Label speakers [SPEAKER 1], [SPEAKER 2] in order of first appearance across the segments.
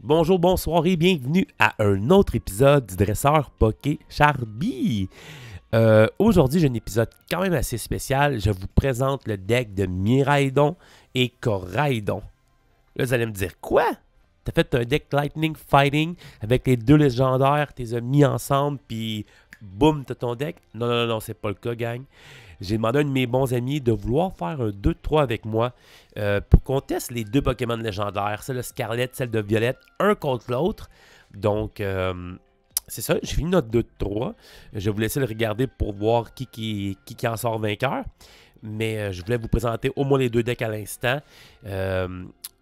[SPEAKER 1] Bonjour, bonsoir et bienvenue à un autre épisode du Dresseur Poké Charby. Aujourd'hui, j'ai un épisode quand même assez spécial. Je vous présente le deck de Miraidon et Koraidon. Là, vous allez me dire, quoi? T'as fait un deck Lightning Fighting avec les deux légendaires, t'es as mis ensemble, puis boum, t'as ton deck? Non, c'est pas le cas, gang. J'ai demandé à un de mes bons amis de vouloir faire un 2-3 avec moi pour qu'on teste les deux Pokémon légendaires, celle de Scarlet, celle de Violette, un contre l'autre. Donc, c'est ça, j'ai fini notre 2-3. Je vais vous laisser le regarder pour voir qui en sort vainqueur. Mais je voulais vous présenter au moins les deux decks à l'instant.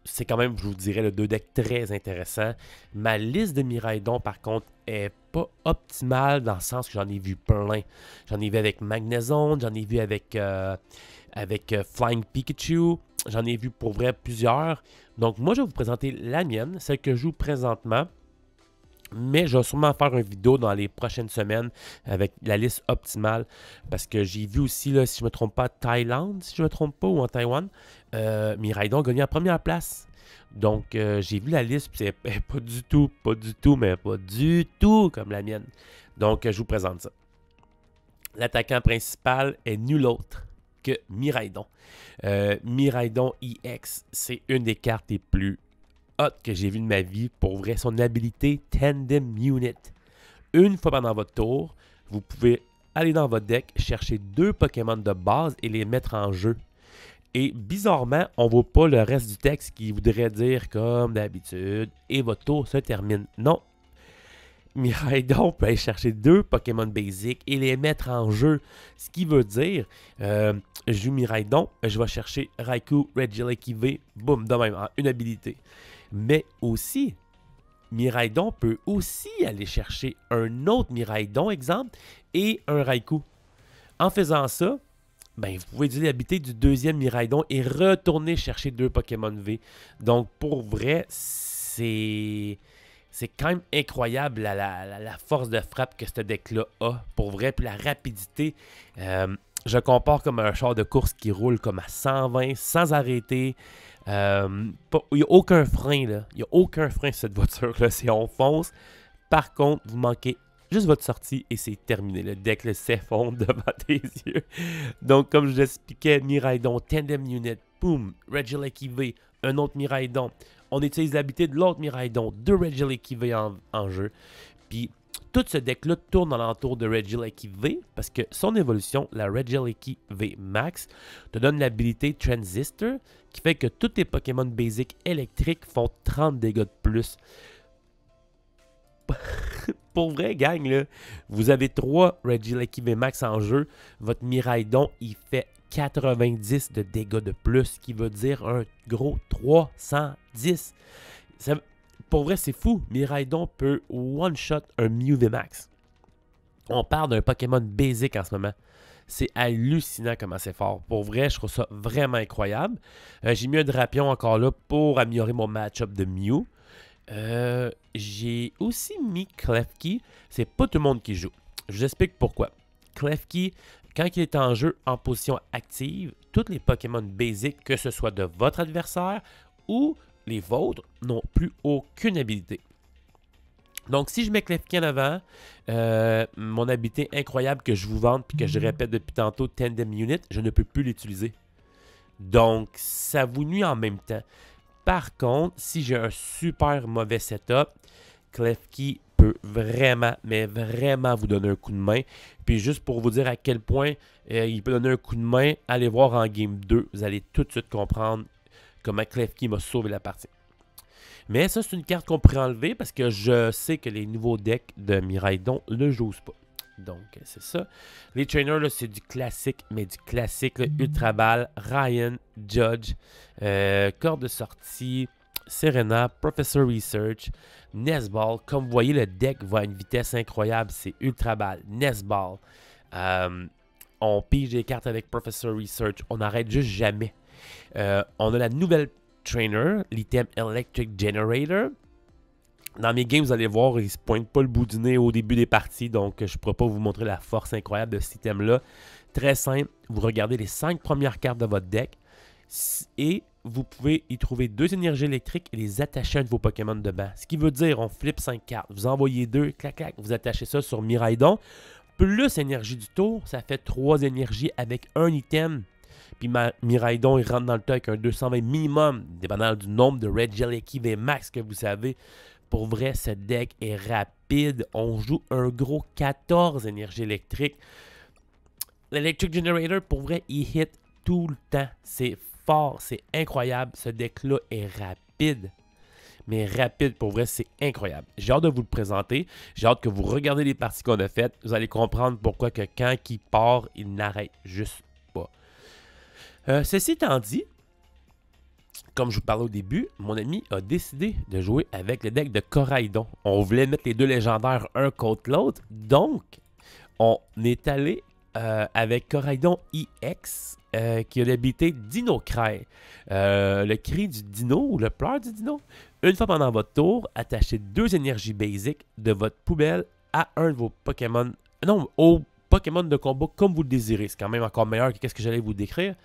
[SPEAKER 1] C'est quand même, je vous dirais, le deux decks très intéressant. Ma liste de Miraidon, par contre, est pas optimale dans le sens que j'en ai vu plein. J'en ai vu avec Magnezone, j'en ai vu avec Flying Pikachu, j'en ai vu pour vrai plusieurs. Donc moi, je vais vous présenter la mienne, celle que je joue présentement. Mais je vais sûrement faire une vidéo dans les prochaines semaines avec la liste optimale. Parce que j'ai vu aussi, là, si je ne me trompe pas, Thaïlande, si je ne me trompe pas, ou en Taïwan, Miraidon a gagné en première place. Donc, j'ai vu la liste, puis c'est pas du tout comme la mienne. Donc, je vous présente ça. L'attaquant principal est nul autre que Miraidon. Miraidon EX, c'est une des cartes les plus hot que j'ai vu de ma vie. Pour vrai, son habilité Tandem Unit. Une fois pendant votre tour, vous pouvez aller dans votre deck, chercher deux Pokémon de base et les mettre en jeu. Et bizarrement, on ne voit pas le reste du texte qui voudrait dire comme d'habitude et votre tour se termine. Non. Miraidon peut aller chercher deux Pokémon basiques et les mettre en jeu. Ce qui veut dire, je joue Miraidon, je vais chercher Raikou, Regieleki V, boum, de même, en une habilité. Mais aussi, Miraidon peut aussi aller chercher un autre Miraidon, exemple, et un Raikou. En faisant ça, ben, vous pouvez utiliser l'habilité du deuxième Miraidon et retourner chercher deux Pokémon V. Donc, pour vrai, c'est quand même incroyable la force de frappe que ce deck-là a. Pour vrai, puis la rapidité. Je compare comme un char de course qui roule comme à 120 sans arrêter. Il n'y a aucun frein, là. Il n'y a aucun frein sur cette voiture-là. C'est on fonce. Par contre, vous manquez juste votre sortie et c'est terminé. Le deck s'effondre devant tes yeux. Donc, comme je vous expliquais, Miraidon, Tandem Unit, boom, Regieleki V, un autre Miraidon. On utilise l'habilité de l'autre Miraidon, deux Regieleki V en jeu. Puis, tout ce deck-là tourne alentour de Regieleki V parce que son évolution, la Regieleki V Max, te donne l'habilité Transistor qui fait que tous tes Pokémon basiques électriques font 30 dégâts de plus. Pour vrai, gang, là, vous avez 3 Regieleki V Max en jeu. Votre Miraidon, il fait 90 de dégâts de plus, ce qui veut dire un gros 310. Pour vrai, c'est fou. Miraidon peut one-shot un Mew V Max. On parle d'un Pokémon basic en ce moment. C'est hallucinant comment c'est fort. Pour vrai, je trouve ça vraiment incroyable. J'ai mis un Drapion encore là pour améliorer mon match-up de Mew. J'ai aussi mis Klefki. C'est pas tout le monde qui joue. Je vous explique pourquoi. Klefki, quand il est en jeu en position active, tous les Pokémon basiques, que ce soit de votre adversaire ou les vôtres, n'ont plus aucune habilité. Donc, si je mets Klefki en avant, mon habilité incroyable que je vous vante puis que je répète depuis tantôt, Tandem Unit, je ne peux plus l'utiliser. Donc, ça vous nuit en même temps. Par contre, si j'ai un super mauvais setup, Klefki peut vraiment, mais vraiment vous donner un coup de main. Puis juste pour vous dire à quel point il peut donner un coup de main, allez voir en Game 2. Vous allez tout de suite comprendre comment Klefki m'a sauvé la partie. Mais ça, c'est une carte qu'on pourrait enlever parce que je sais que les nouveaux decks de Miraidon ne jouent pas. Donc, c'est ça. Les trainers, là, c'est du classique, mais du classique. Là, Ultra Ball, Ryan, Judge, Corde de sortie, Serena, Professor Research, Nesball. Comme vous voyez, le deck va à une vitesse incroyable. C'est Ultra Ball, Nesball. On pige des cartes avec Professor Research. On n'arrête juste jamais. On a la nouvelle trainer, l'item Electric Generator. Dans mes games, vous allez voir, il ne se pointe pas le bout du nez au début des parties, donc je ne pourrais pas vous montrer la force incroyable de cet item-là. Très simple, vous regardez les 5 premières cartes de votre deck et vous pouvez y trouver 2 énergies électriques et les attacher à un de vos Pokémon de banc. Ce qui veut dire, on flippe 5 cartes. Vous envoyez 2, clac, clac, vous attachez ça sur Miraidon. Plus énergie du tour, ça fait 3 énergies avec un item. Puis Miraidon, il rentre dans le tas avec un 220 minimum, dépendant du nombre de Regieleki VMAX que vous avez. Pour vrai, ce deck est rapide. On joue un gros 14 énergies électriques. L'Electric Generator, pour vrai, il hit tout le temps. C'est fort, c'est incroyable. Ce deck-là est rapide. Mais rapide, pour vrai, c'est incroyable. J'ai hâte de vous le présenter. J'ai hâte que vous regardez les parties qu'on a faites. Vous allez comprendre pourquoi que quand il part, il n'arrête juste pas. Ceci étant dit, comme je vous parlais au début, mon ami a décidé de jouer avec le deck de Coraidon. On voulait mettre les 2 légendaires un contre l'autre. Donc, on est allé avec Coraidon EX qui a l'habilité Dino Cry. Le cri du dino ou le pleur du dino. Une fois pendant votre tour, attachez 2 énergies basiques de votre poubelle à un de vos Pokémon. Non, au Pokémon de combat comme vous le désirez. C'est quand même encore meilleur que ce que j'allais vous décrire.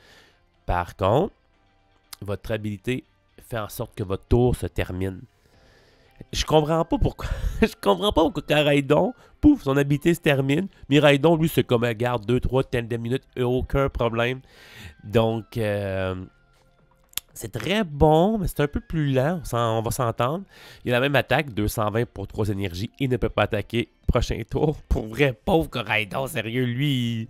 [SPEAKER 1] Par contre, votre habilité fait en sorte que votre tour se termine. Je comprends pas pourquoi. Je comprends pas pourquoi Coraidon, pouf, son habilité se termine. Miraidon, lui, c'est comme elle garde 2-3 tendem minutes, aucun problème. Donc, c'est très bon, mais c'est un peu plus lent, on va s'entendre. Il a la même attaque, 220 pour 3 énergies. Il ne peut pas attaquer prochain tour. Pour vrai, pauvre Coraidon, sérieux, lui...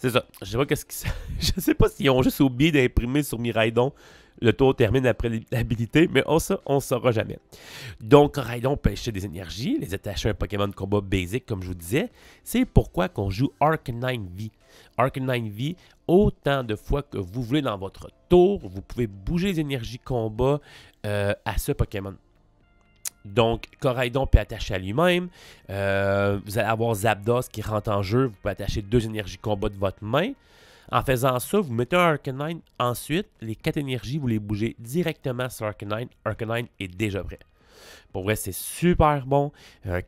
[SPEAKER 1] C'est ça. Je sais pas qu'est-ce qu'ils... Je sais pas s'ils ont juste oublié d'imprimer sur Miraidon. Le tour termine après l'habilité, mais ça, on ne saura jamais. Donc, Coraidon peut acheter des énergies, les attacher à un Pokémon de combat basic, comme je vous disais. C'est pourquoi qu'on joue Arcanine V. Arcanine V, autant de fois que vous voulez dans votre tour, vous pouvez bouger les énergies combat à ce Pokémon. Donc, Coraidon peut attacher à lui-même. Vous allez avoir Zapdos qui rentre en jeu. Vous pouvez attacher 2 énergies combat de votre main. En faisant ça, vous mettez un Arcanine. Ensuite, les 4 énergies, vous les bougez directement sur Arcanine. Arcanine est déjà prêt. Pour vrai, c'est super bon.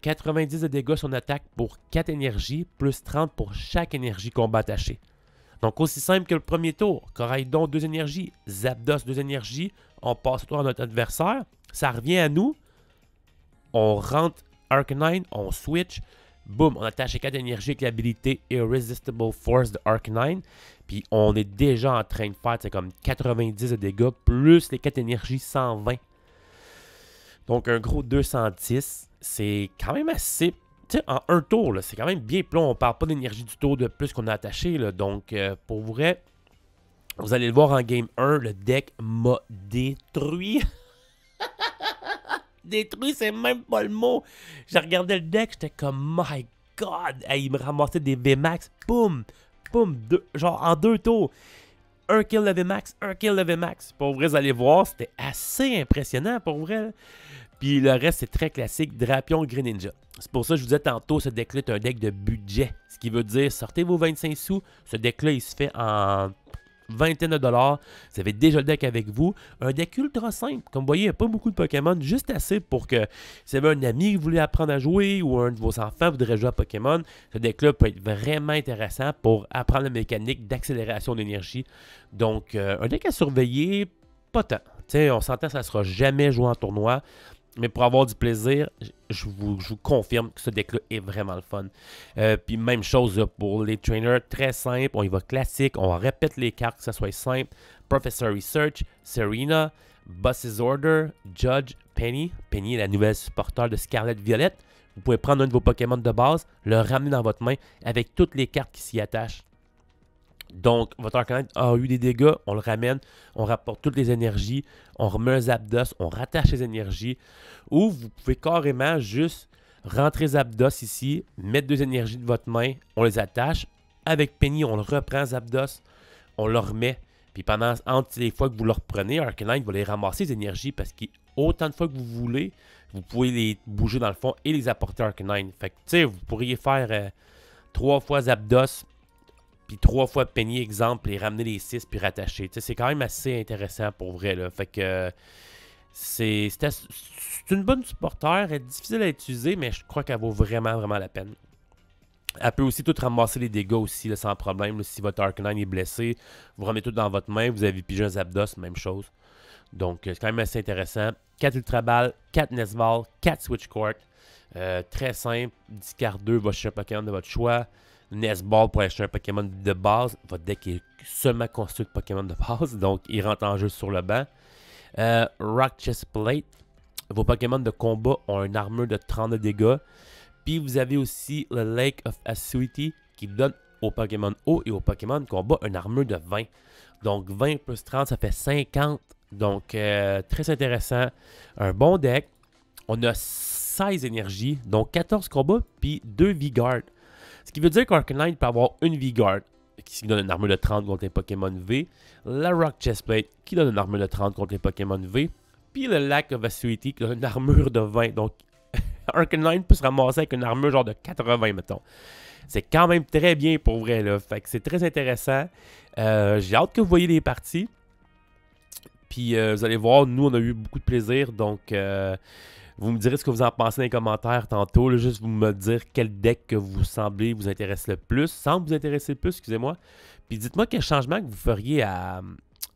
[SPEAKER 1] 90 de dégâts sur une attaque pour 4 énergies, plus 30 pour chaque énergie combat attachée. Donc, aussi simple que le premier tour. Coraidon, 2 énergies. Zapdos, 2 énergies. On passe au tour à notre adversaire. Ça revient à nous. On rentre Arcanine, on switch. Boum, on attache les 4 énergies avec l'habilité Irresistible Force de Arcanine. Puis on est déjà en train de faire, c'est comme 90 de dégâts, plus les 4 énergies 120. Donc un gros 210, c'est quand même assez... Tu sais, en un tour, c'est quand même bien plat. On ne parle pas d'énergie du tour de plus qu'on a attaché. Là. Donc pour vrai, vous allez le voir en game 1, le deck m'a détruit. Détruit, c'est même pas le mot. J'ai regardé le deck, j'étais comme, my God. Hey, il me ramassait des VMAX. Boum, boum, genre en 2 tours. Un kill de VMAX, un kill de VMAX. Pour vrai, vous allez voir, c'était assez impressionnant pour vrai. Puis le reste, c'est très classique. Drapion, Greninja. C'est pour ça que je vous disais tantôt, ce deck-là est un deck de budget. Ce qui veut dire, sortez vos 25 sous. Ce deck-là, il se fait en vingtaine de dollars. Vous avez déjà le deck avec vous. Un deck ultra simple. Comme vous voyez, il n'y a pas beaucoup de Pokémon. Juste assez pour que si vous avez un ami qui voulait apprendre à jouer ou un de vos enfants voudrait jouer à Pokémon, ce deck-là peut être vraiment intéressant pour apprendre la mécanique d'accélération d'énergie. Donc, un deck à surveiller, pas tant. T'sais, on s'entend que ça ne sera jamais joué en tournoi. Mais pour avoir du plaisir, je vous confirme que ce deck-là est vraiment le fun. Puis même chose là, pour les trainers, très simple. On y va classique, on répète les cartes, que ça soit simple. Professor Research, Serena, Boss's Order, Judge, Penny. Penny est la nouvelle supporter de Scarlet Violet. Vous pouvez prendre un de vos Pokémon de base, le ramener dans votre main avec toutes les cartes qui s'y attachent. Donc, votre Arcanine a eu des dégâts, on le ramène, on rapporte toutes les énergies, on remet un Zapdos, on rattache les énergies. Ou vous pouvez carrément juste rentrer Zapdos ici, mettre 2 énergies de votre main, on les attache. Avec Penny, on le reprend Zapdos, on le remet. Puis entre les fois que vous le reprenez, Arcanine va les ramasser les énergies parce qu'autant de fois que vous voulez, vous pouvez les bouger dans le fond et les apporter à Arcanine. Fait que, tu sais, vous pourriez faire 3 fois Zapdos, puis 3 fois Penny, exemple, et ramener les 6 puis rattacher. C'est quand même assez intéressant pour vrai. Là. Fait que c'est une bonne supporter. Elle est difficile à utiliser, mais je crois qu'elle vaut vraiment, vraiment la peine. Elle peut aussi tout ramasser les dégâts aussi, sans problème. Là, si votre Arcanine est blessé, vous remettez tout dans votre main. Vous avez pigé un Zapdos, même chose. Donc, c'est quand même assez intéressant. 4 Ultra Ball, 4 Nesball, 4 Switch Court. Très simple. Discard 2 va chercher un Pokémon de votre choix. Nesball pour aller chercher un Pokémon de base. Votre deck est seulement construit de Pokémon de base. Donc, il rentre en jeu sur le banc. Rock Chest Plate. Vos Pokémon de combat ont une armure de 30 de dégâts. Puis, vous avez aussi le Lake of Acuity qui donne aux Pokémon eau et aux Pokémon de combat une armure de 20. Donc, 20 plus 30, ça fait 50. Donc, très intéressant. Un bon deck. On a 16 énergies, donc 14 combats, puis 2 V-Guard. Ce qui veut dire qu'Arcanine peut avoir une V-Guard, qui donne une armure de 30 contre les Pokémon V. La Rock Chestplate, qui donne une armure de 30 contre les Pokémon V. Puis le Lack of Acuity, qui donne une armure de 20. Donc, Arcanine peut se ramasser avec une armure genre de 80, mettons. C'est quand même très bien pour vrai, là. Fait que c'est très intéressant. J'ai hâte que vous voyez les parties. Puis vous allez voir, nous, on a eu beaucoup de plaisir. Donc, vous me direz ce que vous en pensez dans les commentaires tantôt. Là, juste vous me dire quel deck que vous semblez vous intéresse le plus. Semble vous intéresser le plus, excusez-moi. Puis dites-moi quel changement que vous feriez à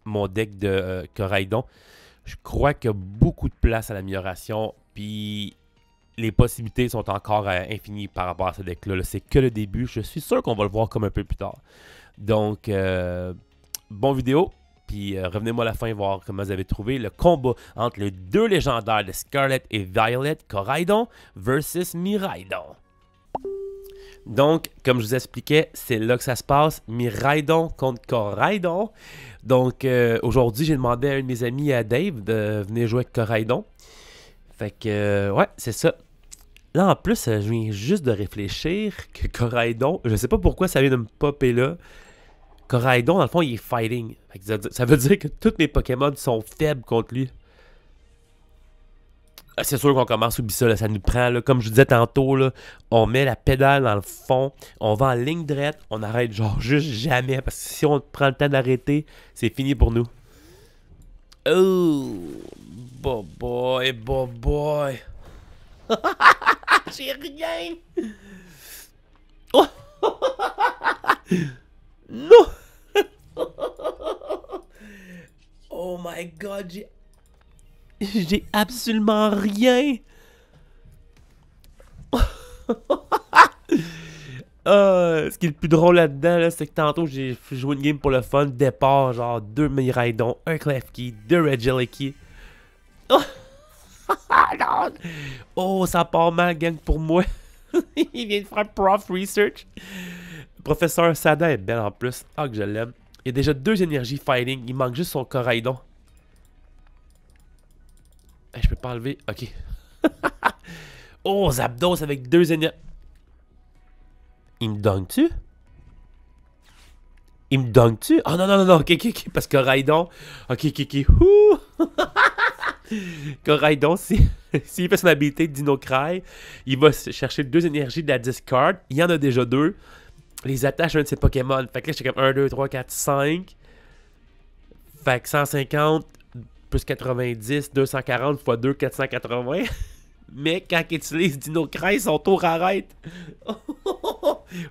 [SPEAKER 1] mon deck de Coraidon. Je crois qu'il y a beaucoup de place à l'amélioration. Puis les possibilités sont encore infinies par rapport à ce deck-là. C'est que le début. Je suis sûr qu'on va le voir comme un peu plus tard. Donc, bon vidéo. Puis revenez-moi à la fin voir comment vous avez trouvé le combat entre les deux légendaires de Scarlet et Violet, Coraidon versus Miraidon. Donc, comme je vous expliquais, c'est là que ça se passe. Miraidon contre Coraidon. Donc, aujourd'hui, j'ai demandé à un de mes amis, à Dave, de venir jouer avec Coraidon. Fait que, ouais, c'est ça. Là, en plus, je viens juste de réfléchir que Coraidon, je sais pas pourquoi ça vient de me popper là. Coraidon, dans le fond, il est fighting. Ça veut dire que tous mes Pokémon sont faibles contre lui. C'est sûr qu'on commence, oublie ça, là, ça nous prend, là, comme je disais tantôt, là, on met la pédale dans le fond, on va en ligne droite, on arrête genre juste jamais, parce que si on prend le temps d'arrêter, c'est fini pour nous. Oh, boy, boy. J'ai rien. Oh. Non. Oh my god, j'ai absolument rien. Ce qui est le plus drôle là-dedans, là, c'est que tantôt j'ai joué une game pour le fun. Départ, genre 2 Miraidon, 1 Klefki, 2 Regieleki. Oh. Non. Oh, ça part mal, gang, pour moi. Il vient de faire Prof Research. Professeur Sada est belle en plus. Ah, que je l'aime. Il y a déjà 2 énergies fighting. Il manque juste son Coraidon. Hey, je peux pas enlever. Ok. Oh, Zapdos avec 2 énergies. Il me donne-tu? Il me donne-tu? Oh non, non, non, non. Ok, ok, ok. Parce que Coraidon. Ok, ok, ok. Coraidon, s'il fait son habilité de Dinocry, il va chercher 2 énergies de la discard. Il y en a déjà 2. Les attaches à un de ses Pokémon. Fait que là, j'étais comme 1, 2, 3, 4, 5. Fait que 150 plus 90, 240 x 2, 480. Mais quand il utilise Dinocry, son tour arrête.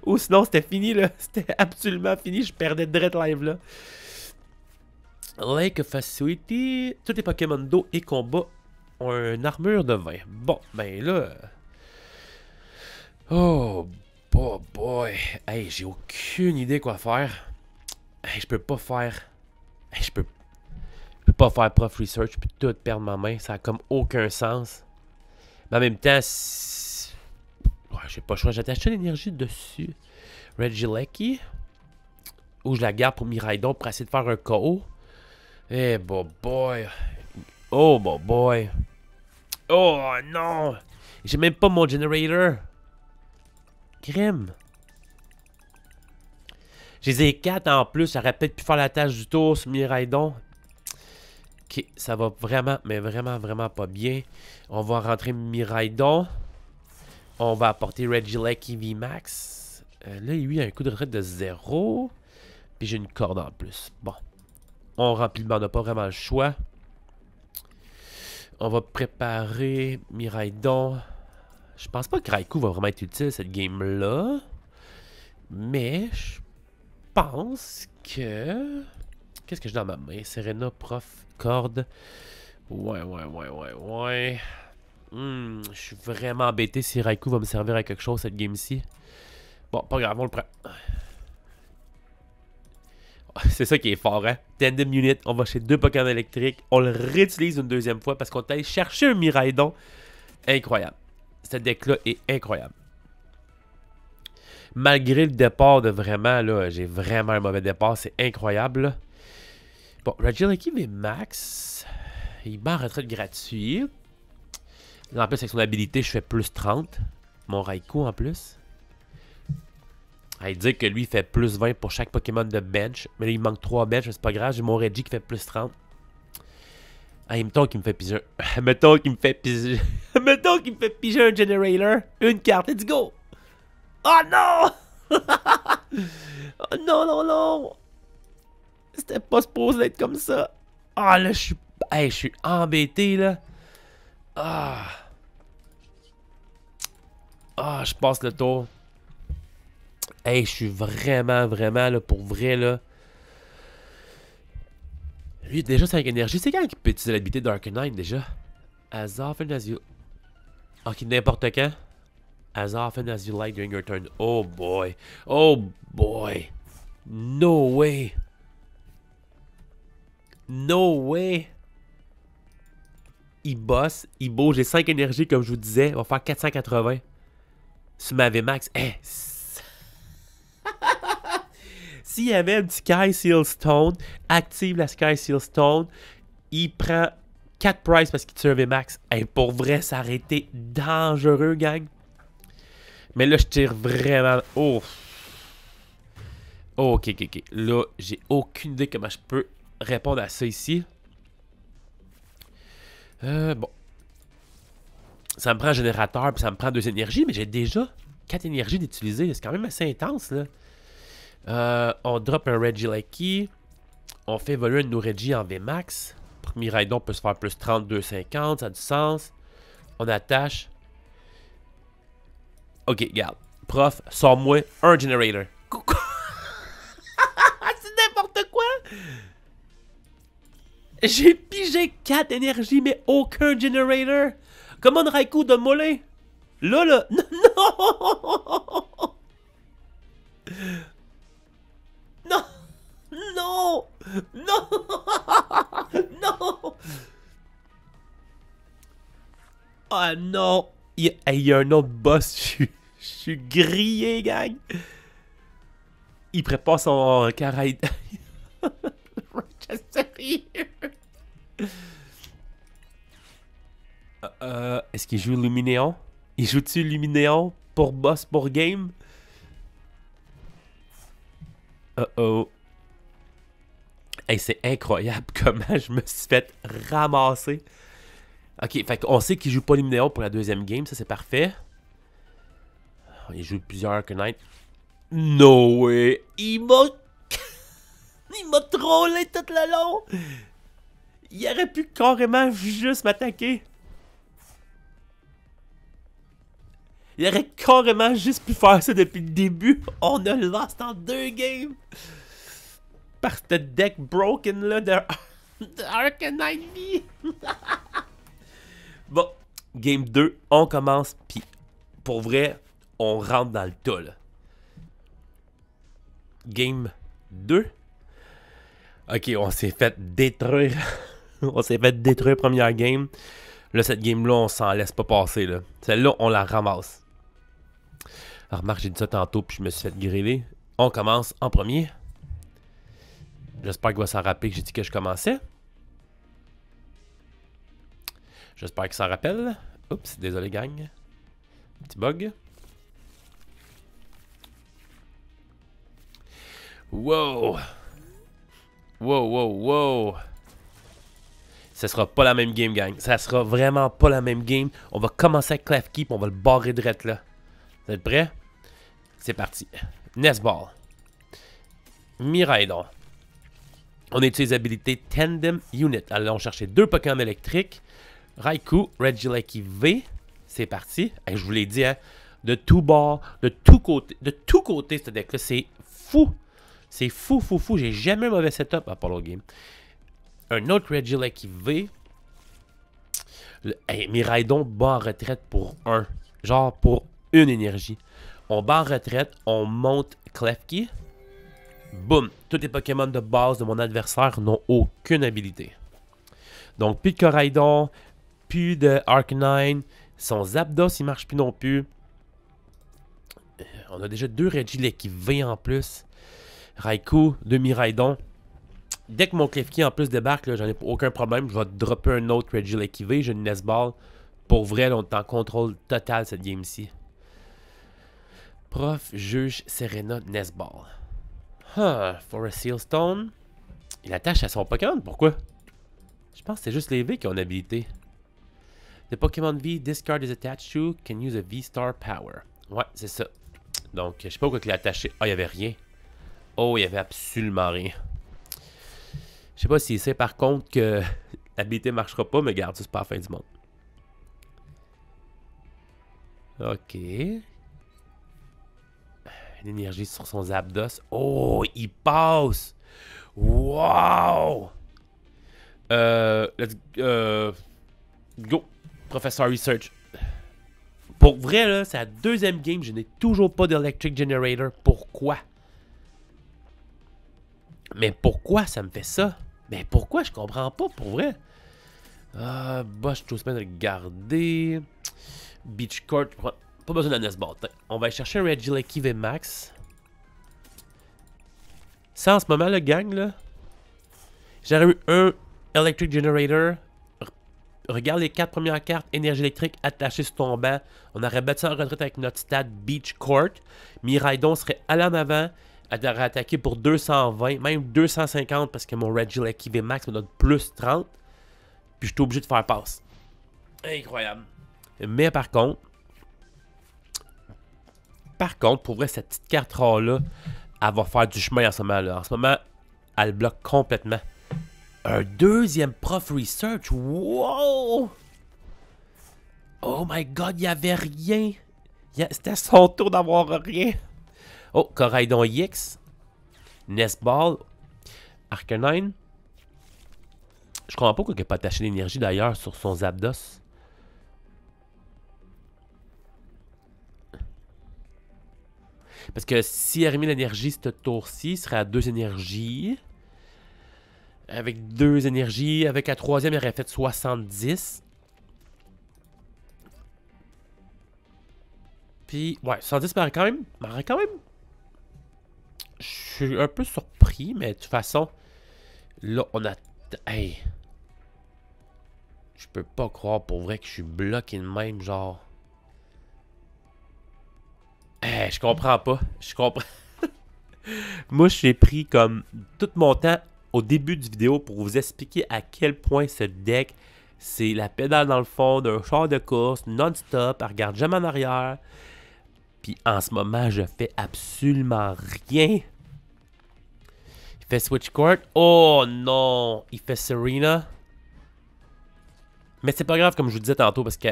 [SPEAKER 1] Ou sinon, c'était fini, là. C'était absolument fini. Je perdais direct live, là. Lake of Acuity. Tous les Pokémon d'eau et combat ont une armure de 20. Bon, ben là... Oh, boy. Hey, j'ai aucune idée quoi faire. Hey, je peux pas faire... Hey, je peux pas faire Prof Research puis tout perdre ma main. Ça a comme aucun sens. Mais en même temps... Ouais, j'ai pas le choix. J'ai attaché l'énergie dessus. Regieleki. Ou je la garde pour Miraidon pour essayer de faire un KO. Eh, boy. Oh, boy. Oh, non. J'ai même pas mon generator. Crime. J'ai les 4 en plus. J'aurais peut-être pu faire la tâche du tour sur Miraidon. Ok, ça va vraiment, mais vraiment pas bien. On va rentrer Miraidon. On va apporter Regieleki VMAX. Là, lui, il a un coup de retraite de 0. Puis j'ai une corde en plus. Bon. On remplit le banc, on n'a pas vraiment le choix. On va préparer Miraidon. Je pense pas que Raikou va vraiment être utile cette game-là. Mais je pense que... Qu'est-ce que j'ai dans ma main? Serena, Prof, Corde. Ouais. Je suis vraiment embêté si Raikou va me servir à quelque chose cette game-ci. Bon, pas grave, on le prend. C'est ça qui est fort, hein? Tandem Unit, on va chez 2 Pokémon électriques. On le réutilise une deuxième fois parce qu'on est allé chercher un Miraidon. Incroyable. Ce deck-là est incroyable. Malgré le départ de vraiment, là, j'ai vraiment un mauvais départ. C'est incroyable, là. Bon, Regieleki VMAX. Il bat en retraite gratuit. En plus, avec son habilité, je fais plus 30. Mon Raikou en plus. Il dit que lui, il fait plus 20 pour chaque Pokémon de bench. Mais là, il manque 3 bench, c'est pas grave. J'ai mon Reggie qui fait plus 30. Mettons qu'il me fait piger un... mettons qu'il me fait piger... mettons qu'il me fait piger un Generator. Une carte, let's go! Oh non! Oh non! C'était pas supposé être comme ça. Ah là, je suis... Hey, je suis embêté, là. Je passe le tour. Hey, je suis vraiment, là, pour vrai, là. Lui, déjà, 5 énergies. C'est quand qu'il peut utiliser l'habilité d'Arcanine, déjà? As often as you... Ok, n'importe quand. As often as you like during your turn. Oh boy. No way. Il bosse, il bouge. J'ai 5 énergies, comme je vous disais. Il va faire 480. Sur ma VMAX. Hey, s'il y avait un petit Sky Seal Stone, active la Sky Seal Stone, il prend 4 prices parce qu'il tue un VMAX. Hey, pour vrai, ça aurait été dangereux, gang. Mais là, je tire vraiment... Oh, ok. Là, j'ai aucune idée comment je peux répondre à ça ici. Bon. Ça me prend un générateur, puis ça me prend 2 énergies, mais j'ai déjà 4 énergies d'utiliser. C'est quand même assez intense, là. On drop un Regieleki. On fait évoluer un de nos Regis en VMAX. Premier Raidon peut se faire plus 32, 50. Ça a du sens. On attache. Ok, regarde. Prof, sors-moi un Generator. C'est n'importe quoi. J'ai pigé 4 énergies, mais aucun Generator. Comment Raikou de mollet? Là. Non. Ah non. Il y a un autre boss. Je suis grillé, gang. Il prépare son carré. Est-ce qu'il joue Luminéon? Il joue-tu Luminéon pour boss, pour game? Hey, c'est incroyable comment je me suis fait ramasser. Ok, fait qu'on sait qu'il joue pas Luminéon pour la deuxième game, ça c'est parfait. Il joue plusieurs Arcanine. No way! Il m'a trollé tout le long! Il aurait pu carrément juste m'attaquer. Il aurait carrément juste pu faire ça depuis le début. On a lost en 2 games. Par ce deck broken là de Arcanine V. Bon, game 2, on commence. Puis, pour vrai, on rentre dans le tas là. Game 2. Ok, on s'est fait détruire. On s'est fait détruire première game. Là, cette game-là, on s'en laisse pas passer là. Celle-là, on la ramasse. Alors, remarque, j'ai dit ça tantôt, puis je me suis fait griller. On commence en premier. J'espère qu'il va s'en rappeler que j'ai dit que je commençais. J'espère qu'il s'en rappelle. Oups, désolé, gang. Petit bug. Wow. Ça sera pas la même game, gang. Ça sera vraiment pas la même game. On va commencer avec Klefki, puis on va le barrer direct là. Vous êtes prêts? C'est parti. Nestball. Miraidon. On utilise l'habilité Tandem Unit. Allons chercher 2 Pokémon électriques. Raikou, Regieleki V. C'est parti. Et je vous l'ai dit, hein, de tout bord, de tout côté, ce deck-là, c'est fou. C'est fou, fou, fou. J'ai jamais un mauvais setup à Apollo Game. Un autre Regieleki V. Hey, Miraidon bat en retraite pour un. Genre pour une énergie. On bat en retraite, on monte Klefki. Boum. Tous les Pokémon de base de mon adversaire n'ont aucune habilité. Donc, plus de Coraidon, plus de Arcanine. Son Zapdos, il marche plus non plus. On a déjà 2 Regieleki V en plus. Raikou, 2 Miraidon. Dès que mon Klefki en plus débarque, j'en ai aucun problème. Je vais dropper un autre Regieleki V. J'ai une Nesball. Pour vrai, là, on est en contrôle total cette game-ci. Prof, juge, Serena, Nesball. For a Sealstone. Il attache à son Pokémon. Pourquoi? Je pense que c'est juste les V qui ont une habilité. The Pokémon V discard is attached to can use a V-Star Power. Ouais, c'est ça. Donc, je sais pas pourquoi il l'a attaché. Ah, il y avait rien. Oh, il y avait absolument rien. Je sais pas s'il sait par contre que l'habilité marchera pas, mais garde, ça c'est pas la fin du monde. Ok. L'énergie sur son Zapdos. Oh, il passe! Wow! Let's go! Professor Research. Pour vrai, là, c'est la deuxième game. Je n'ai toujours pas d'Electric Generator. Pourquoi? Mais pourquoi ça me fait ça? Mais pourquoi? Je comprends pas, pour vrai. Bosch, tout semaine de le garder. Beach Court. Pas besoin de Nesball. On va aller chercher un Regieleki VMAX. Ça, en ce moment, le gang, là. J'aurais eu un Electric Generator. Regarde les 4 premières cartes. Énergie électrique attachée sur ton banc. On aurait battu en retraite avec notre stade Beach Court. Miraidon serait allé en avant. Elle aurait attaqué pour 220, même 250 parce que mon Regieleki VMAX me donne plus 30. Puis je suis obligé de faire passe. Incroyable. Mais par contre, pour vrai, cette petite carte rare-là, elle va faire du chemin en ce moment-là. En ce moment, elle bloque complètement. Un deuxième Prof Research. Wow! Oh my god, il n'y avait rien. C'était son tour d'avoir rien. Oh, Coraidon X. Nesball. Arcanine. Je comprends pas pourquoi il n'a pas attaché l'énergie d'ailleurs sur son Zapdos. Parce que s'il avait mis l'énergie ce tour-ci, il serait à 2 énergies. Avec 2 énergies. Avec la troisième, il aurait fait 70. Puis, ouais, 110 m'aurait quand même. Je suis un peu surpris, mais de toute façon, là, on a. Hey! Je peux pas croire pour vrai que je suis bloqué de même, genre. Hey, je comprends pas. Je comprends. Moi, je l'ai pris comme tout mon temps au début du vidéo pour vous expliquer à quel point ce deck, c'est la pédale dans le fond d'un char de course non-stop. Elle regarde jamais en arrière. Puis en ce moment, je fais absolument rien. Il fait Switch Court. Oh non! Il fait Serena. Mais c'est pas grave, comme je vous disais tantôt, parce que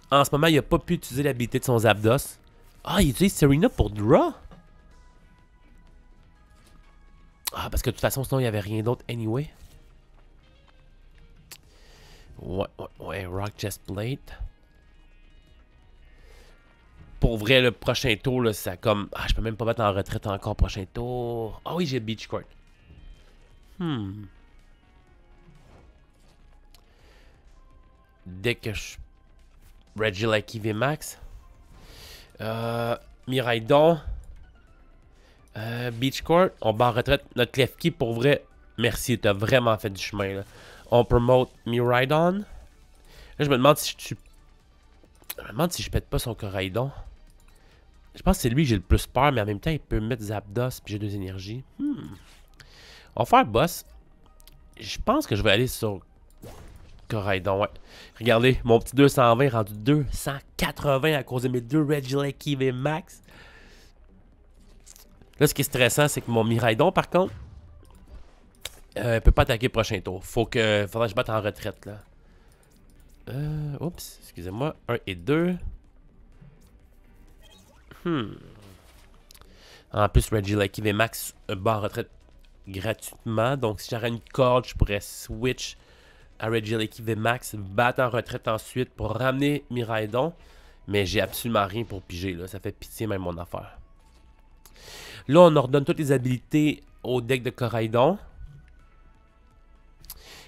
[SPEAKER 1] en ce moment, il n'a pas pu utiliser l'habilité de son Zapdos. Ah, il utilise Serena pour Draw? Ah, parce que de toute façon, sinon, il n'y avait rien d'autre anyway. Ouais, Rock Chest Plate. Pour vrai, le prochain tour, là, ça comme... Ah, je peux même pas mettre en retraite encore prochain tour. Ah oui, j'ai Beach Court. Dès que je... Regieleki VMAX. Miraidon. Beach Court. On bat en retraite. Notre Klefki, pour vrai, merci, t'as vraiment fait du chemin, là. On promote Miraidon. Là, je me demande si je pète pas son Coraidon. Je pense que c'est lui que j'ai le plus peur, mais en même temps, il peut mettre Zapdos, puis j'ai 2 énergies. On va faire boss. Je pense que je vais aller sur Coraidon, ouais. Regardez, mon petit 220 rendu 280 à cause de mes 2 Regieleki VMAX. Là, ce qui est stressant, c'est que mon Miraidon, par contre, peut pas attaquer le prochain tour. Faudrait que je batte en retraite, là. Oups, excusez-moi. 1 et 2. En plus, Reggie Lucky VMAX bat en retraite gratuitement. Donc, si j'aurais une corde, je pourrais switch à Reggie Lucky VMAX, battre en retraite ensuite pour ramener Miraidon. Mais j'ai absolument rien pour piger, là. Ça fait pitié même mon affaire. Là, on ordonne toutes les habilités au deck de Coraidon.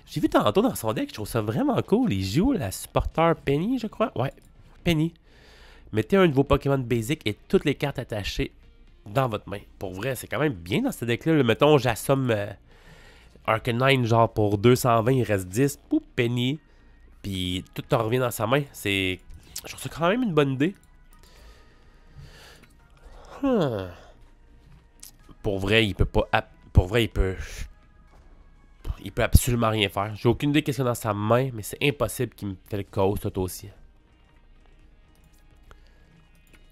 [SPEAKER 1] J'ai vu tantôt dans son deck, je trouve ça vraiment cool. Il joue la supporter Penny, je crois. Ouais, Penny. Mettez un de vos Pokémon basic et toutes les cartes attachées dans votre main. Pour vrai, c'est quand même bien dans ce deck-là. Mettons, j'assomme Arcanine, genre pour 220, il reste 10. Poup, Penny. Puis tout te revient dans sa main. Je trouve ça quand même une bonne idée. Pour vrai, il peut pas... Pour vrai, il peut absolument rien faire. J'ai aucune idée qu'est-ce qu'il y a dans sa main, mais c'est impossible qu'il me fait le chaos tout aussi.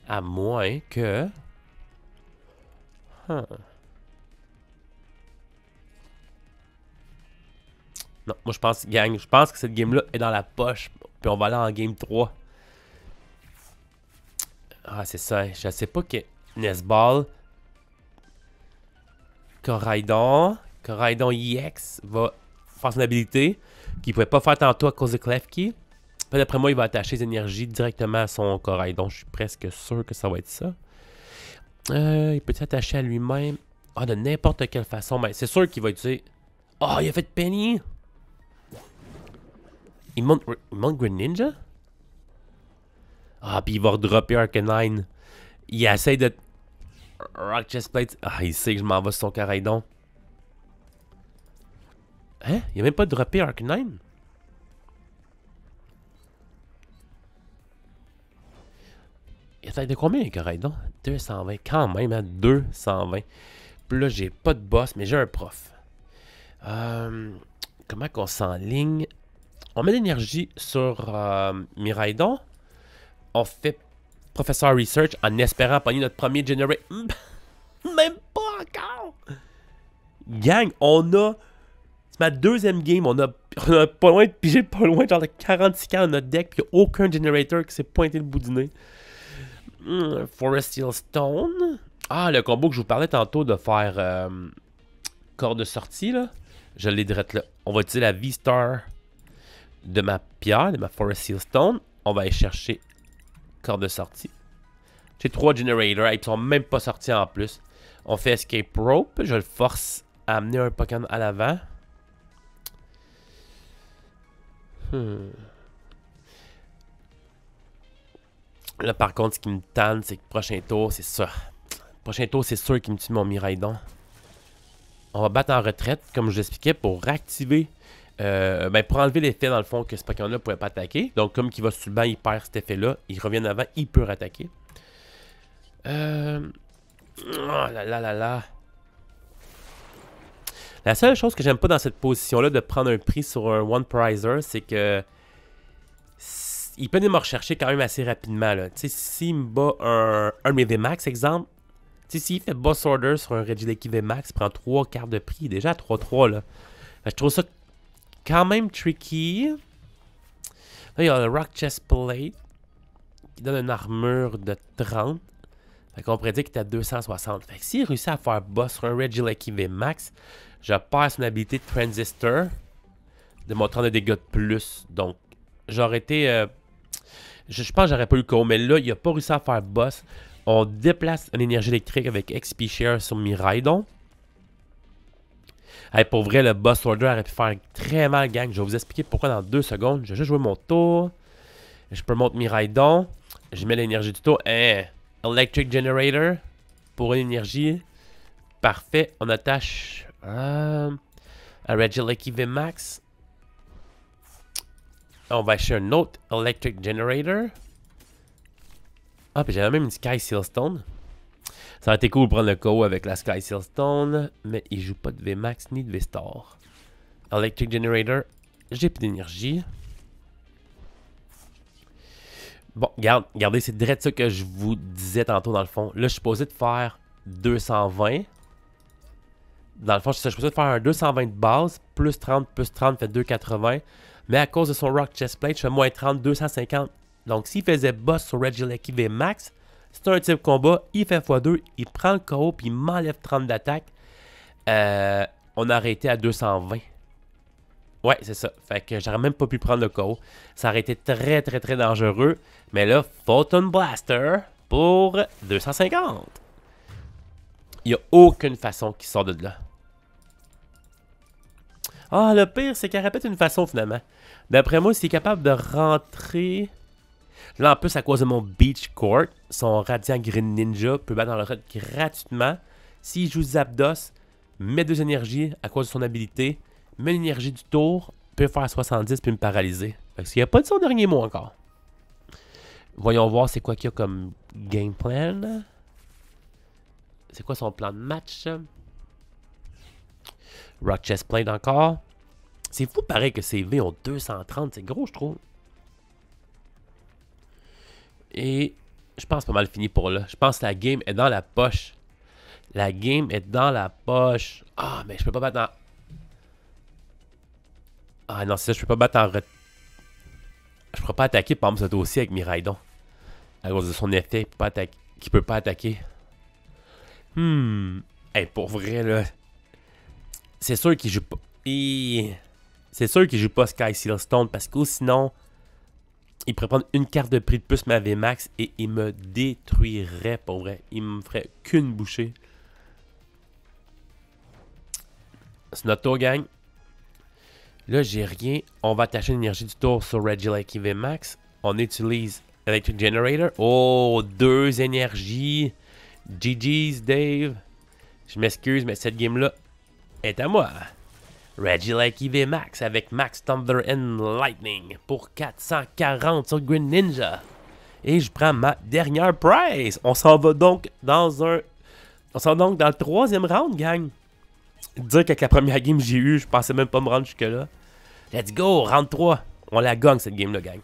[SPEAKER 1] À moins que... Non, moi je pense, gang, je pense que cette game-là est dans la poche. Puis on va aller en game 3. Ah, c'est ça. Je sais pas que Nesball, Coraidon EX va faire son habilité qu'il ne pouvait pas faire tantôt à cause de Klefki. D'après moi, il va attacher les énergies directement à son Coraidon. Je suis presque sûr que ça va être ça. Il peut s'attacher à lui-même. Ah, de n'importe quelle façon. Mais c'est sûr qu'il va utiliser... Ah, il a fait Penny! Il monte Greninja? Ah, puis il va redropper Arcanine. Il essaie de... Rock Chest Plate. Ah, il sait que je m'en vais sur son Coraidon. Hein? Il a même pas droppé Arcanine? Il a de combien un Coraidon? 220. Quand même, hein? 220. Puis là, j'ai pas de boss, mais j'ai un prof. Comment qu'on s'enligne? On met l'énergie sur Miraidon. On fait Professeur Research en espérant pogner notre premier Generate. Même pas encore! Gang, on a... C'est ma deuxième game. On a pas loin de piger, pas loin, genre de 46 cartes dans notre deck, puis aucun Generator qui s'est pointé le bout du nez. Forest Steel Stone. Ah, le combo que je vous parlais tantôt de faire corde de sortie, là. Je l'ai direct là. On va utiliser la V-Star de ma pierre, de ma Forest Steel Stone. On va aller chercher corde de sortie. J'ai 3 Generators. Ils sont même pas sortis en plus. On fait Escape Rope. Je le force à amener un Pokémon à l'avant. Là, par contre, ce qui me tanne, c'est que prochain tour, c'est ça. Prochain tour, c'est sûr qu'il me tue mon Miraidon. On va battre en retraite, comme je vous expliquais, pour réactiver... pour enlever l'effet, dans le fond, que ce Pokémon-là ne pouvait pas attaquer. Donc, comme il va sur le banc, il perd cet effet-là. Il revient avant, il peut rattaquer. Oh là là là là. La seule chose que j'aime pas dans cette position-là de prendre un prix sur un One Prizer, c'est que... Il peut venir me rechercher quand même assez rapidement. Tu sais, s'il me bat un VMAX, exemple, tu sais, s'il fait Boss Order sur un Regieleki VMAX, il prend 3 cartes de prix. Déjà à 3-3, là. Je trouve ça quand même tricky. Là, il y a le Rock Chest Plate qui donne une armure de 30. Fait qu'on pourrait dire qu'il est à 260. Fait que s'il réussit à faire boss sur un Regieleki VMAX, je perds son habilité de Transistor de mon 30 de dégâts de plus. Donc, j'aurais été... je pense que j'aurais pas eu le KO, mais là, il a pas réussi à faire boss. On déplace une énergie électrique avec XP Share sur Miraidon. Hey, pour vrai, le boss order aurait pu faire très mal, gang. Je vais vous expliquer pourquoi dans 2 secondes. Je vais juste jouer mon tour. Je peux monter Miraidon. Je mets l'énergie du tour. Electric Generator. Pour une énergie. Parfait. On attache un Regieleki VMAX. On va acheter un autre Electric Generator. Ah, puis j'avais même une Sky Seal Stone. Ça aurait été cool de prendre le KO avec la Sky Seal Stone. Mais il joue pas de VMAX ni de V-Star. Electric Generator. J'ai plus d'énergie. Bon, regardez, c'est direct ça que je vous disais tantôt dans le fond. Là, je suis supposé de faire 220. Dans le fond, je suis supposé de faire un 220 de base. Plus 30 fait 280. Mais à cause de son Rock Chest Plate, je fais moins 30, 250. Donc, s'il faisait boss sur Regieleki VMAX, C'est un type combat, il fait x2, il prend le KO, puis il m'enlève 30 d'attaque. On a arrêté à 220. Ouais, c'est ça. Fait que j'aurais même pas pu prendre le KO. Ça aurait été très, très, très dangereux. Mais là, Photon Blaster pour 250. Il n'y a aucune façon qu'il sort de là. Ah, le pire, c'est qu'il répète une façon, finalement. D'après moi, s'il est capable de rentrer... Là, en plus, à cause de mon Beach Court, son Radiant Green Ninja peut battre dans le raid gratuitement. S'il joue Zapdos, met 2 énergies à cause de son habilité, met l'énergie du tour, peut faire 70 puis me paralyser. Fait que s'il n'y a pas de son dernier mot encore. Voyons voir c'est quoi qu'il y a comme game plan. C'est quoi son plan de match? Rock Chestplate encore. C'est fou pareil que ces V ont 230. C'est gros, je trouve. Et je pense pas mal fini pour là. Je pense que la game est dans la poche. La game est dans la poche. Ah, mais je peux pas battre en... Ah non, c'est ça, je peux pas battre en... Je pourrais pas attaquer par exemple ce dossier avec Miraidon. À cause de son effet, qui peut pas attaquer. Hey, pour vrai, là... C'est sûr qu'il joue pas... C'est sûr qu'il joue pas Sky Sealstone parce que sinon... Il pourrait prendre une carte de prix de plus ma VMAX et il me détruirait pour vrai. Il me ferait qu'une bouchée. C'est notre tour, gang. Là, j'ai rien. On va attacher l'énergie du tour sur Regieleki VMAX. On utilise Electric Generator. Oh, 2 énergies. GG's, Dave. Je m'excuse, mais cette game-là est à moi. Regieleki VMAX avec Max Thunder and Lightning pour 440 sur Green Ninja. Et je prends ma dernière prize. On s'en va donc dans un... On s'en va donc dans le 3e round, gang. Dire qu'avec la première game que j'ai eue, je pensais même pas me rendre jusque-là. Let's go, round 3. On la gagne cette game-là, gang.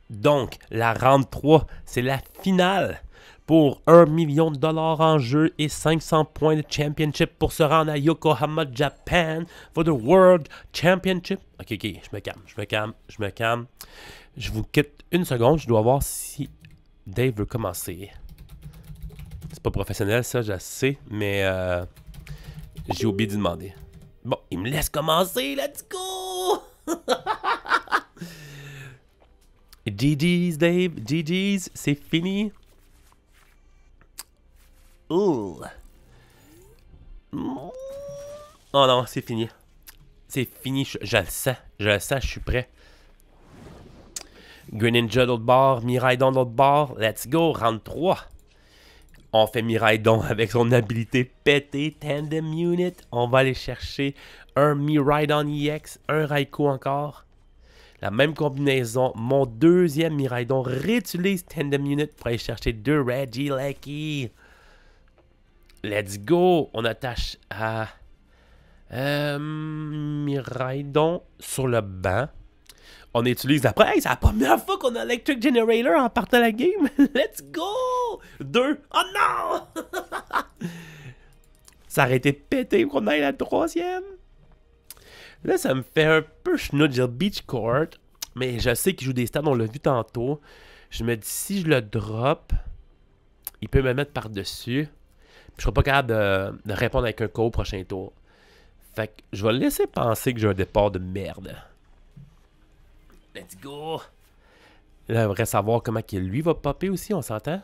[SPEAKER 1] Donc, la round 3, c'est la finale. Pour 1 million de dollars en jeu et 500 points de championship pour se rendre à Yokohama, Japan for the World Championship. Ok, je me calme. Je vous quitte une seconde, je dois voir si Dave veut commencer. C'est pas professionnel ça, je sais, mais j'ai oublié de demander. Bon, il me laisse commencer, let's go! GG's Dave, GG's, c'est fini. Oh non, c'est fini. C'est fini, je le sens, je suis prêt. Green Ninja d'autre bord, Miraidon d'autre bord, let's go, round 3. On fait Miraidon avec son habilité pété, Tandem Unit. On va aller chercher un Miraidon EX, un Raikou encore. La même combinaison, mon 2e Miraidon réutilise Tandem Unit pour aller chercher 2 Regieleki. Let's go! On attache à Miraidon sur le banc. On utilise après. Hey, c'est la première fois qu'on a Electric Generator en partant la game. Let's go! 2. Oh non! Ça aurait été pété qu'on aille la 3e. Là, ça me fait un peu chenoute dire Beach Court. Mais je sais qu'il joue des stats, on l'a vu tantôt. Je me dis, si je le drop, il peut me mettre par-dessus. Je serai pas capable de répondre avec un KO au prochain tour. Fait que je vais le laisser penser que j'ai un départ de merde. Let's go! Là, j'aimerais savoir comment lui va popper aussi, on s'entend?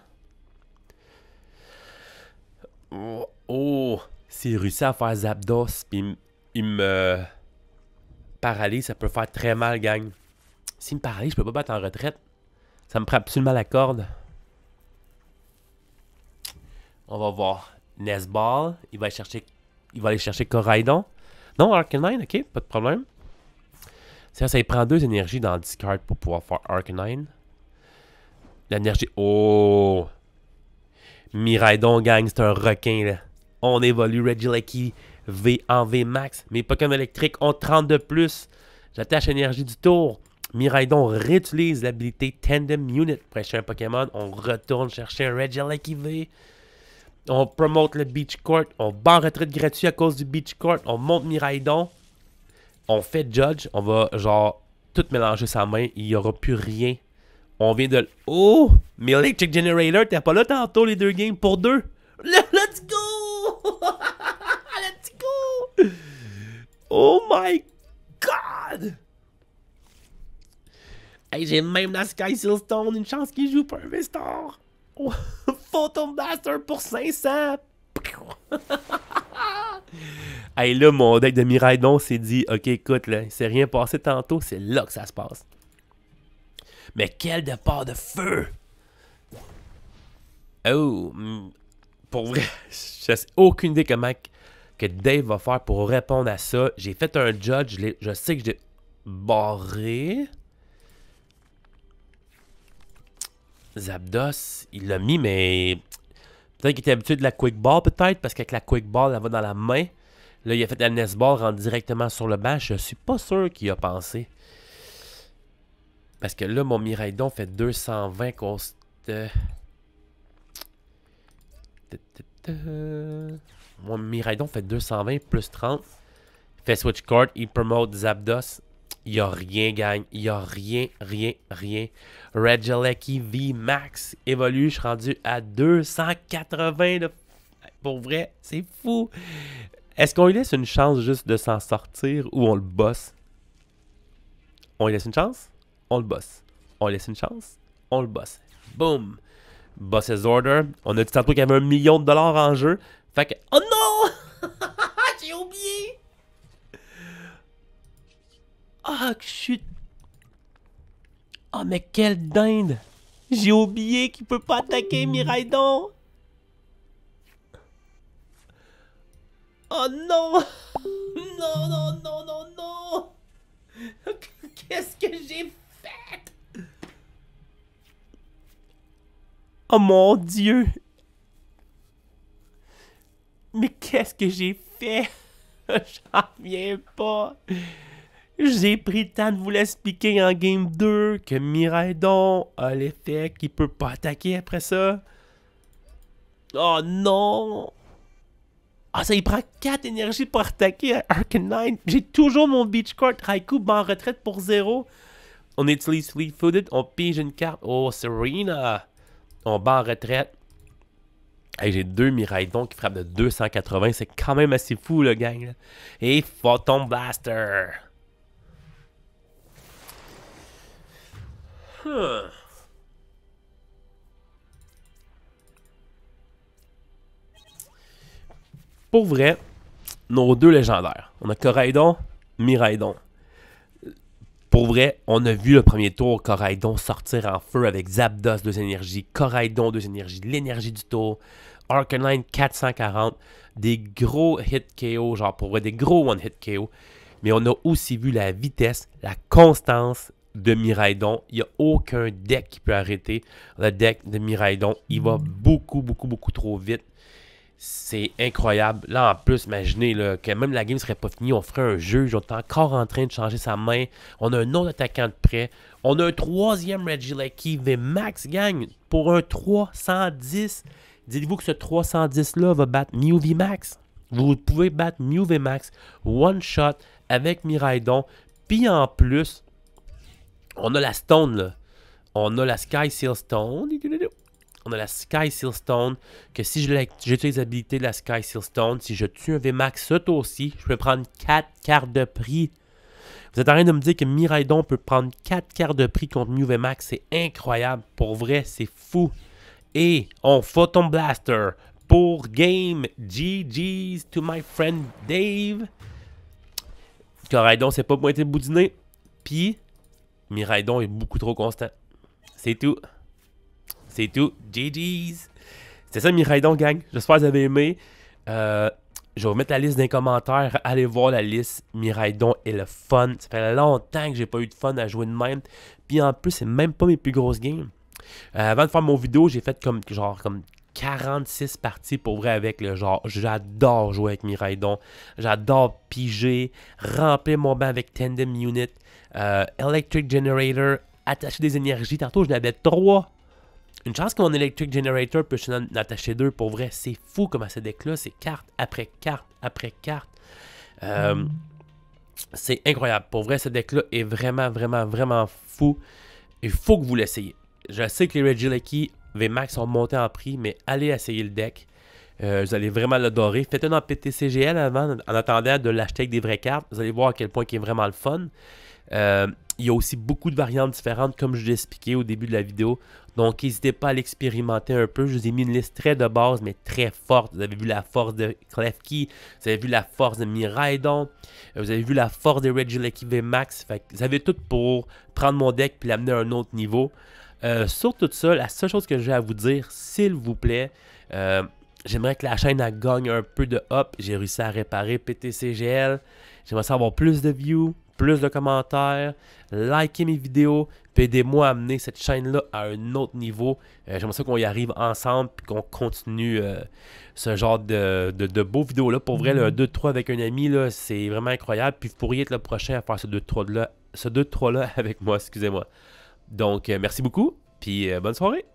[SPEAKER 1] Oh! S'il réussit à faire Zapdos, puis il me paralyse, ça peut faire très mal, gang. S'il me paralyse, je peux pas battre en retraite. Ça me prend absolument la corde. On va voir. Nesball, il va aller chercher Koraidon. Non, Arcanine, ok, pas de problème. Ça il prend 2 énergies dans le discard pour pouvoir faire Arcanine. L'énergie. Oh! Miraidon, gang, c'est un requin, là. On évolue Regieleki V en V max. Mes Pokémon électriques ont 30 de plus. J'attache l'énergie du tour. Miraidon réutilise l'habilité Tandem Unit. Pour acheter un Pokémon, on retourne chercher un Regieleki V. On promote le Beach Court. On bat en retraite gratuit à cause du Beach Court. On monte Miraidon. On fait Judge. On va genre tout mélanger sa main. Il n'y aura plus rien On vient de... Oh! Mais Electric Generator, t'es pas là tantôt les 2 games pour 2. Let's go! Let's go! Oh my God! Hey, j'ai même la Sky Sealstone, une chance qu'il joue pour un V-Star. Oh, Photon Blaster pour 500. Hey, là, mon deck de Miraidon s'est dit, ok, écoute, là, il s'est rien passé tantôt, c'est là que ça se passe. Mais quel départ de feu! Oh, pour vrai, je sais aucune idée comment que Dave va faire pour répondre à ça. J'ai fait un judge, je sais que j'ai barré. Zapdos, il l'a mis, mais peut-être qu'il était habitué de la Quick Ball, peut-être, parce qu'avec la Quick Ball, elle va dans la main. Là, il a fait la Nest Ball, rentre directement sur le banc. Je suis pas sûr qu'il a pensé. Parce que là, mon Miraidon fait 220 cost. Mon Miraidon fait 220 plus 30. Il fait Switch Card, il promote Zapdos. Il n'y a rien, gang. Il n'y a rien. Regieleki V Max évolue. Je suis rendu à 280. Pour vrai, c'est fou. Est-ce qu'on lui laisse une chance juste de s'en sortir ou on le bosse? On lui laisse une chance? On le bosse. On lui laisse une chance? On le bosse. Boom! Boss's Order. On a dit tantôt qu'il y avait $1 million en jeu. Fait que... Oh non! J'ai oublié! Ah, chut! Oh, mais quelle dinde! J'ai oublié qu'il peut pas attaquer Miraidon! Oh non! Non! Qu'est-ce que j'ai fait? Oh mon Dieu! Mais qu'est-ce que j'ai fait? J'en reviens pas! J'ai pris le temps de vous l'expliquer en Game 2 que Miraidon a l'effet qu'il peut pas attaquer après ça. Oh non! Ah, ça, il prend 4 énergies pour attaquer à Arcanine. J'ai toujours mon Beach Court. Raikou bat en retraite pour 0. On utilise Fleet-Footed. On pige une carte. Oh, Serena. On bat en retraite. Hey, j'ai 2 Miraidon qui frappent de 280. C'est quand même assez fou, le gang. Là. Et Photon Blaster. Pour vrai, nos 2 légendaires. On a Coraidon, Miraidon. Pour vrai, on a vu le premier tour Coraidon sortir en feu avec Zapdos 2 énergies, Coraidon 2 énergies, l'énergie du tour, Arcanine 440, des gros hit KO, genre pour vrai, des gros one hit KO. Mais on a aussi vu la vitesse, la constance de Miraidon. Il n'y a aucun deck qui peut arrêter le deck de Miraidon. Il va beaucoup trop vite. C'est incroyable. Là, en plus, imaginez là, que même la game ne serait pas finie. On ferait un jeu. On est encore en train de changer sa main. On a un autre attaquant de près. On a un 3e Regieleki VMAX, gang. Pour un 310. Dites-vous que ce 310-là va battre Mew VMAX. Vous pouvez battre Mew VMAX one shot avec Miraidon. Puis en plus, on a la Stone, là. On a la Sky Sealstone. On a la Sky Sealstone, que si j'utilise l'habilité de la Sky Sealstone, si je tue un VMAX ce tour aussi, je peux prendre 4 cartes de prix. Vous êtes en train de me dire que Miraidon peut prendre 4 cartes de prix contre Mew VMAX. C'est incroyable. Pour vrai, c'est fou. Et on Photon Blaster pour game. GG's to my friend Dave. Coraidon, c'est pas pointé le bout du nez. Puis, Miraidon est beaucoup trop constant. C'est tout. C'est tout. GG's. C'était ça, Miraidon, gang. J'espère que vous avez aimé. Je vais vous mettre la liste dans les commentaires. Allez voir la liste. Miraidon est le fun. Ça fait longtemps que j'ai pas eu de fun à jouer de même. Puis en plus, c'est même pas mes plus grosses games. Avant de faire mon vidéo, j'ai fait comme 46 parties pour vrai avec le genre. J'adore jouer avec Miraidon. J'adore piger, remplir mon banc avec Tandem Unit, Electric Generator, attacher des énergies. Tantôt, je n'avais 3. Une chance que mon Electric Generator peut en attacher 2. Pour vrai, c'est fou comme à ce deck-là. C'est carte après carte après carte. C'est incroyable. Pour vrai, ce deck-là est vraiment fou. Il faut que vous l'essayiez. je sais que les Regieleki VMAX sont montés en prix, mais allez essayer le deck. Vous allez vraiment l'adorer. Faites-le dans PTCGL avant, en attendant de l'acheter avec des vraies cartes. Vous allez voir à quel point il est vraiment le fun. Il y a aussi beaucoup de variantes différentes, comme je l'ai expliqué au début de la vidéo. Donc, n'hésitez pas à l'expérimenter un peu. Je vous ai mis une liste très de base, mais très forte. Vous avez vu la force de Klefki. Vous avez vu la force de Miraidon. Vous avez vu la force des Regieleki VMAX. Fait que vous avez tout pour prendre mon deck et l'amener à un autre niveau. Sur tout ça, la seule chose que j'ai à vous dire, s'il vous plaît, j'aimerais que la chaîne elle gagne un peu de up. J'ai réussi à réparer PTCGL. J'aimerais savoir plus de views, plus de commentaires. Likez mes vidéos. Puis aidez-moi à amener cette chaîne-là à un autre niveau. J'aimerais ça qu'on y arrive ensemble et qu'on continue ce genre de beaux vidéos-là. Pour vrai, le 2-3 avec un ami, c'est vraiment incroyable. Puis vous pourriez être le prochain à faire ce 2-3-là avec moi, excusez-moi. Donc, merci beaucoup. Puis bonne soirée.